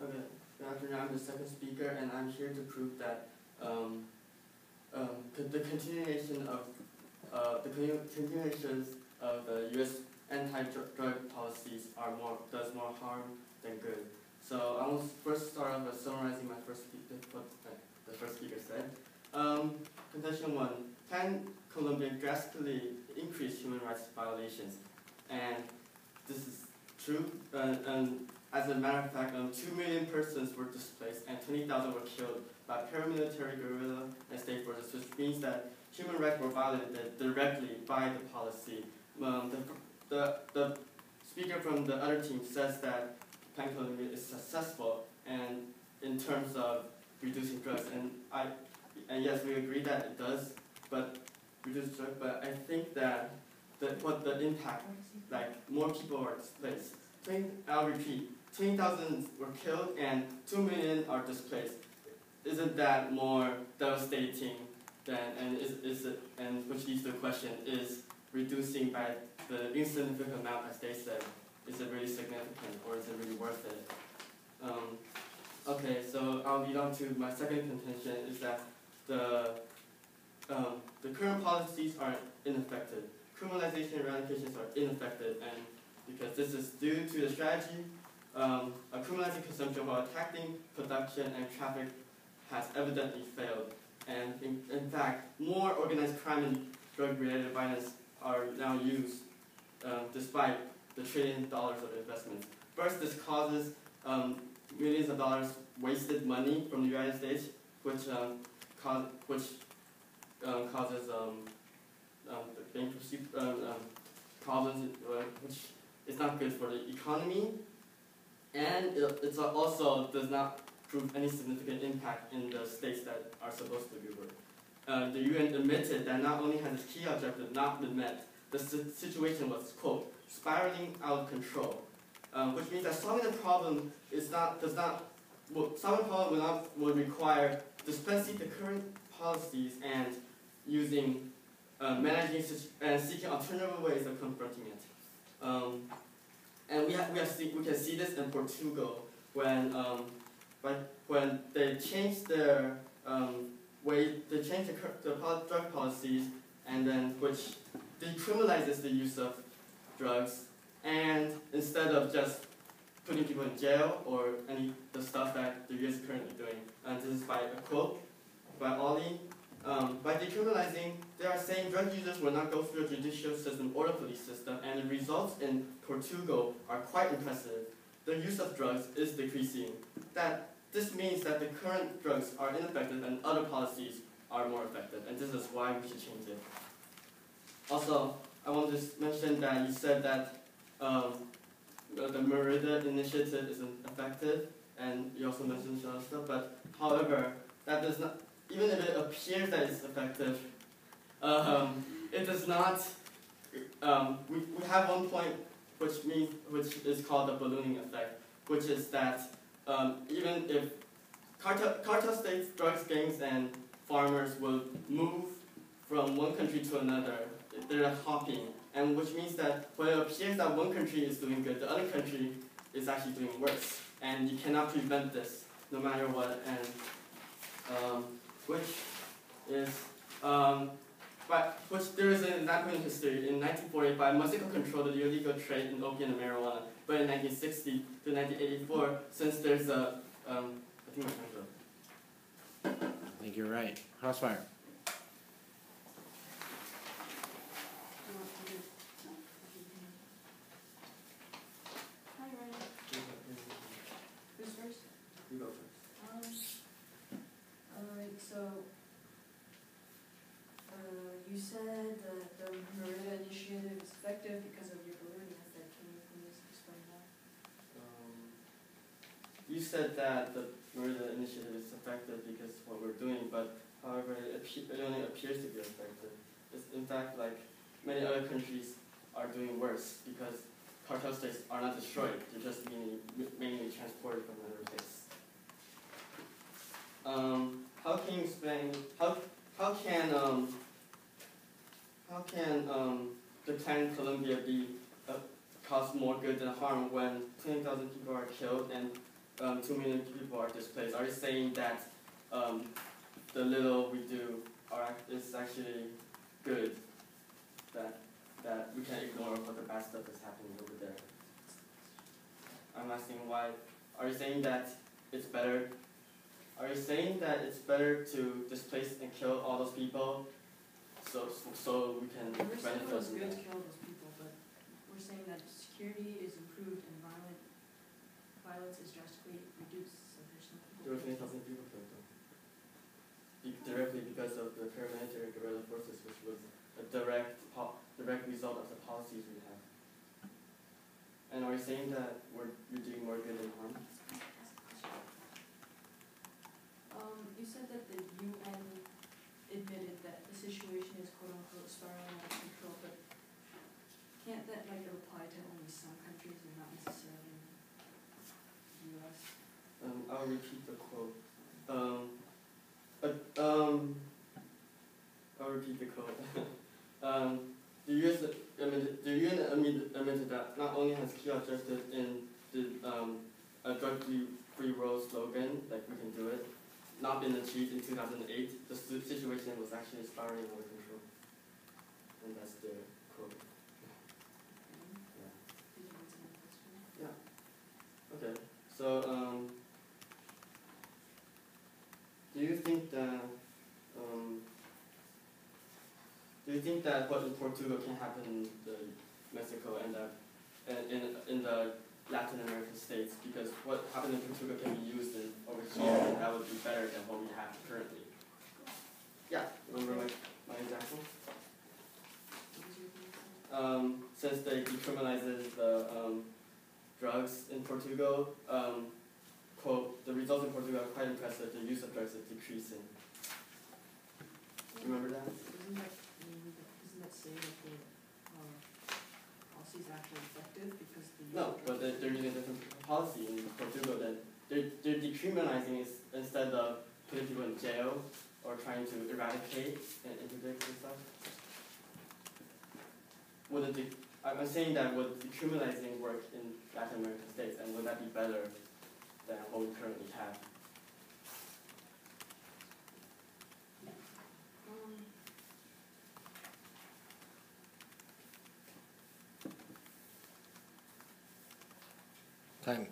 Okay, good afternoon. I'm the second speaker, and I'm here to prove that the continuation of the U.S. anti-drug policies does more harm than good. So I will first start off by summarizing what the first speaker said. Contention 1: Can Colombia drastically increase human rights violations? And this is true. As a matter of fact, 2 million persons were displaced and 20,000 were killed by paramilitary guerrilla and state forces, which means that human rights were violated directly by the policy. The speaker from the other team says that Plan Colombia is successful and in terms of reducing drugs, and yes, we agree that it does, but reduce drugs. But I think that the impact, like more people are displaced. I'll repeat. 20,000 were killed and 2 million are displaced. Isn't that more devastating than which leads to the question, is reducing by the insignificant amount, as they said, is it really significant or is it really worth it? Okay, so I'll lead on to my second contention, is that the current policies are ineffective. Criminalization eradications are ineffective, and because this is due to the strategy criminalizing consumption while attacking production and traffic has evidently failed. And in fact, more organized crime and drug-related violence are now used despite the $1 trillion of investments. First, this causes millions of dollars wasted money from the United States, which causes bankruptcy problems, which is not good for the economy, and it also does not prove any significant impact in the states that are supposed to be worked. The UN admitted that not only has its key objective not been met, the situation was, quote, spiraling out of control, which means that solving the problem will require dispensing the current policies and using managing and seeking alternative ways of confronting it. And we can see this in Portugal when they changed their the drug policies, and then which decriminalizes the use of drugs, and instead of just putting people in jail or the stuff that the US is currently doing. And this is by a quote by Ollie. By decriminalizing, they are saying drug users will not go through a judicial system or the police system, and the results in Portugal are quite impressive. The use of drugs is decreasing. This means that the current drugs are ineffective and other policies are more effective, and this is why we should change it. Also, I want to mention that you said that the Merida initiative isn't effective, and you also mentioned some other stuff, but however, that does not, even if it appears that it's effective, it does not, we have one point which is called the ballooning effect, which is that even if cartel states, drugs gangs, and farmers will move from one country to another, they're hopping, and which means that when it appears that one country is doing good, the other country is actually doing worse, and you cannot prevent this no matter what. And which there is an example in history. In 1945, Mexico controlled the illegal trade in opium and marijuana, but in 1960 to 1984, since there's a, I think my time's up. I think you're right. Crossfire. Hi, Ryan. Who's first? You go first. Alright, so you said that the Merida initiative is effective because of your ballooning effect. Can you please explain that? You said that the Merida initiative is effective because of what we're doing, but however, it only appears to be effective. In fact, like many other countries are doing worse because cartel states are not destroyed; they're just mainly transported from another place. How can you explain? How can the Plan Colombia be cause more good than harm when 20,000 people are killed and 2 million people are displaced, are you saying that the little we do is actually good? That we can ignore what the bad stuff is happening over there? I'm asking why. Are you saying that it's better? Are you saying that it's better to displace and kill all those people so we can We're saying benefit it was from good that? to kill those people, but we're saying that security is improved and violence is drastically reduced, so there's no There were people. 20,000 people killed though. Directly because of the paramilitary guerrilla forces, which was a direct result of the policies we have. And are you saying that you're doing more good than harm? You said that the UN admitted that the situation is quote unquote spiraling out of control, but can't that like apply to only some countries and not necessarily the US? I'll repeat the quote. I'll repeat the quote. The UN admitted that not only has key objective in the a drug-free world slogan, like we can do it, not been achieved in 2008, the situation was actually spiraling out of control. And that's the quote. Yeah. Did you answer my question? Okay. So, do you think that what in Portugal can happen in Mexico and in the Latin American states? Because what happened in Portugal can be used over here, and that would be better than what we have currently. Yeah, remember my example? What was your example? Since they decriminalized the drugs in Portugal, quote, the results in Portugal are quite impressive. The use of drugs is decreasing. Remember that? Doesn't that say that the policy is actually effective because the No, but they're using a different policy in Portugal. That they're decriminalizing instead of putting people in jail or trying to eradicate and interdict and stuff. I'm saying that would decriminalizing work in Latin American states, and would that be better than what we currently have? Time.